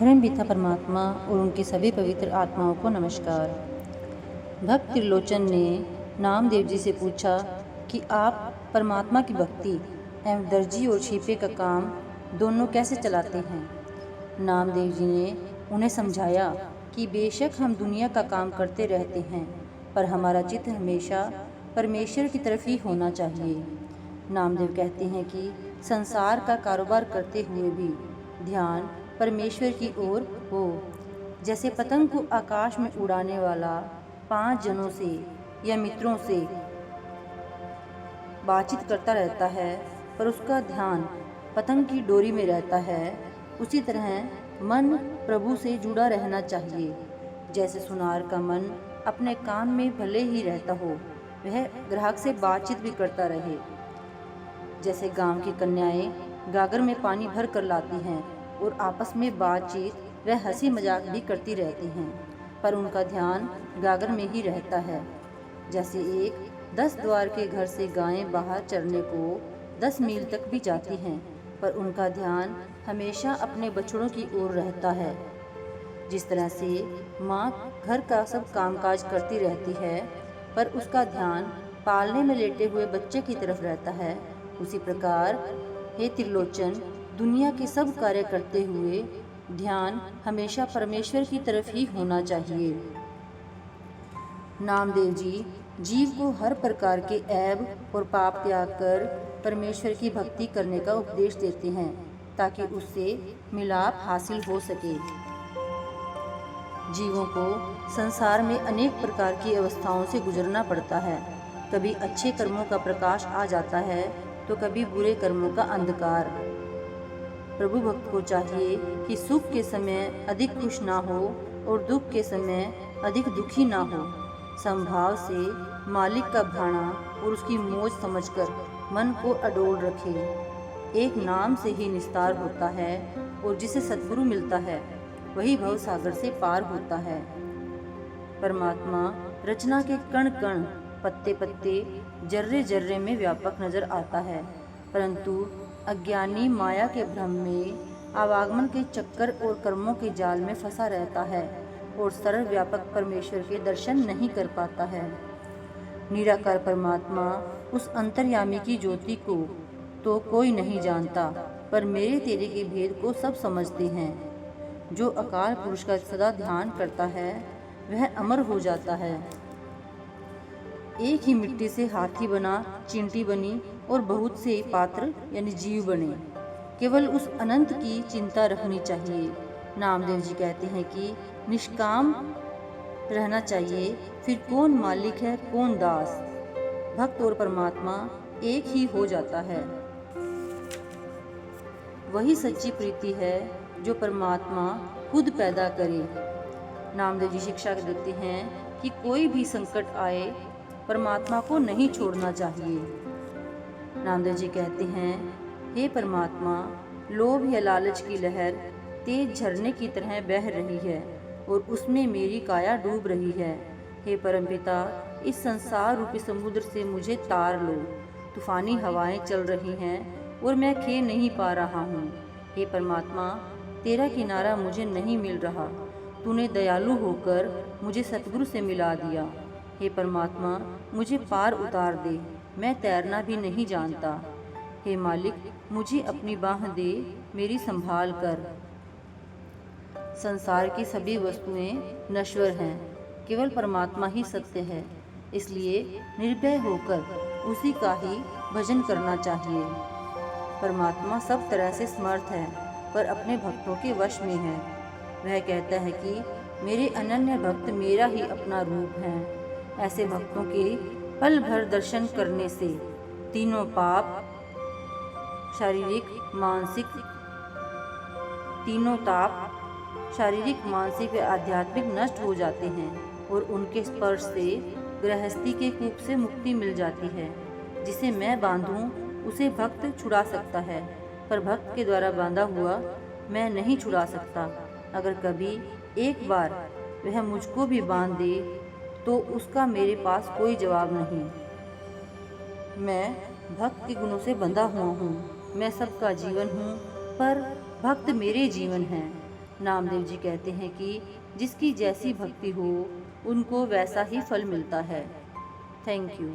परमपिता परमात्मा और उनकी सभी पवित्र आत्माओं को नमस्कार। भक्त त्रिलोचन ने नामदेव जी से पूछा कि आप परमात्मा की भक्ति एवं दर्जी और छिपे का काम दोनों कैसे चलाते हैं। नामदेव जी ने उन्हें समझाया कि बेशक हम दुनिया का काम करते रहते हैं, पर हमारा चित्त हमेशा परमेश्वर की तरफ ही होना चाहिए। नामदेव कहते हैं कि संसार का कारोबार करते हुए भी ध्यान परमेश्वर की ओर हो। जैसे पतंग को आकाश में उड़ाने वाला 5 जनों से या मित्रों से बातचीत करता रहता है, पर उसका ध्यान पतंग की डोरी में रहता है, उसी तरह मन प्रभु से जुड़ा रहना चाहिए। जैसे सुनार का मन अपने काम में भले ही रहता हो, वह ग्राहक से बातचीत भी करता रहे। जैसे गांव की कन्याएं गागर में पानी भर कर लाती हैं और आपस में बातचीत व हंसी मजाक भी करती रहती हैं, पर उनका ध्यान गागर में ही रहता है। जैसे एक 10 द्वार के घर से गायें बाहर चरने को 10 मील तक भी जाती हैं, पर उनका ध्यान हमेशा अपने बछड़ों की ओर रहता है। जिस तरह से माँ घर का सब कामकाज करती रहती है, पर उसका ध्यान पालने में लेटे हुए बच्चे की तरफ रहता है, उसी प्रकार हे त्रिलोचन, दुनिया के सब कार्य करते हुए ध्यान हमेशा परमेश्वर की तरफ ही होना चाहिए। नामदेव जी जीव को हर प्रकार के ऐब और पाप त्याग कर परमेश्वर की भक्ति करने का उपदेश देते हैं, ताकि उससे मिलाप हासिल हो सके। जीवों को संसार में अनेक प्रकार की अवस्थाओं से गुजरना पड़ता है। कभी अच्छे कर्मों का प्रकाश आ जाता है, तो कभी बुरे कर्मों का अंधकार। प्रभु भक्त को चाहिए कि सुख के समय अधिक खुश ना हो और दुख के समय अधिक दुखी ना हो। समभाव से मालिक का भाना और उसकी मौज समझकर मन को अडोल रखे। एक नाम से ही निस्तार होता है, और जिसे सद्गुरु मिलता है वही भव सागर से पार होता है। परमात्मा रचना के कण कण, पत्ते पत्ते, जर्रे जर्रे में व्यापक नजर आता है, परंतु अज्ञानी माया के भ्रम में आवागमन के चक्कर और कर्मों के जाल में फंसा रहता है और सर्वव्यापक परमेश्वर के दर्शन नहीं कर पाता है। निराकार परमात्मा उस अंतर्यामी की ज्योति को तो कोई नहीं जानता, पर मेरे तेरे के भेद को सब समझते हैं। जो अकाल पुरुष का सदा ध्यान करता है वह अमर हो जाता है। एक ही मिट्टी से हाथी बना, चींटी बनी और बहुत से पात्र यानी जीव बने। केवल उस अनंत की चिंता रखनी चाहिए। नामदेव जी कहते हैं कि निष्काम रहना चाहिए, फिर कौन मालिक है कौन दास। भक्त और परमात्मा एक ही हो जाता है। वही सच्ची प्रीति है जो परमात्मा खुद पैदा करे। नामदेव जी शिक्षा देते हैं कि कोई भी संकट आए, परमात्मा को नहीं छोड़ना चाहिए। नामदेव जी कहते हैं, हे परमात्मा, लोभ या लालच की लहर तेज झरने की तरह बह रही है और उसमें मेरी काया डूब रही है। हे परमपिता, इस संसार रूपी समुद्र से मुझे तार लो। तूफानी हवाएं चल रही हैं और मैं खे नहीं पा रहा हूँ। हे परमात्मा, तेरा किनारा मुझे नहीं मिल रहा। तूने दयालु होकर मुझे सतगुरु से मिला दिया। हे परमात्मा, मुझे पार उतार दे, मैं तैरना भी नहीं जानता। हे मालिक, मुझे अपनी बाह दे, मेरी संभाल कर। संसार की सभी वस्तुएं नश्वर हैं, केवल परमात्मा ही सत्य है, इसलिए निर्भय होकर उसी का ही भजन करना चाहिए। परमात्मा सब तरह से समर्थ है, पर अपने भक्तों के वश में है। वह कहता है कि मेरे अनन्य भक्त मेरा ही अपना रूप हैं। ऐसे भक्तों के पल भर दर्शन करने से तीनों पाप, शारीरिक, मानसिक व आध्यात्मिक नष्ट हो जाते हैं और उनके स्पर्श से गृहस्थी के कूप से मुक्ति मिल जाती है। जिसे मैं बांधूं उसे भक्त छुड़ा सकता है, पर भक्त के द्वारा बांधा हुआ मैं नहीं छुड़ा सकता। अगर कभी एक बार वह मुझको भी बांध दे तो उसका मेरे पास कोई जवाब नहीं। मैं भक्त के गुणों से बंधा हुआ हूँ। मैं सबका जीवन हूँ, पर भक्त मेरे जीवन हैं। नामदेव जी कहते हैं कि जिसकी जैसी भक्ति हो उनको वैसा ही फल मिलता है। Thank you.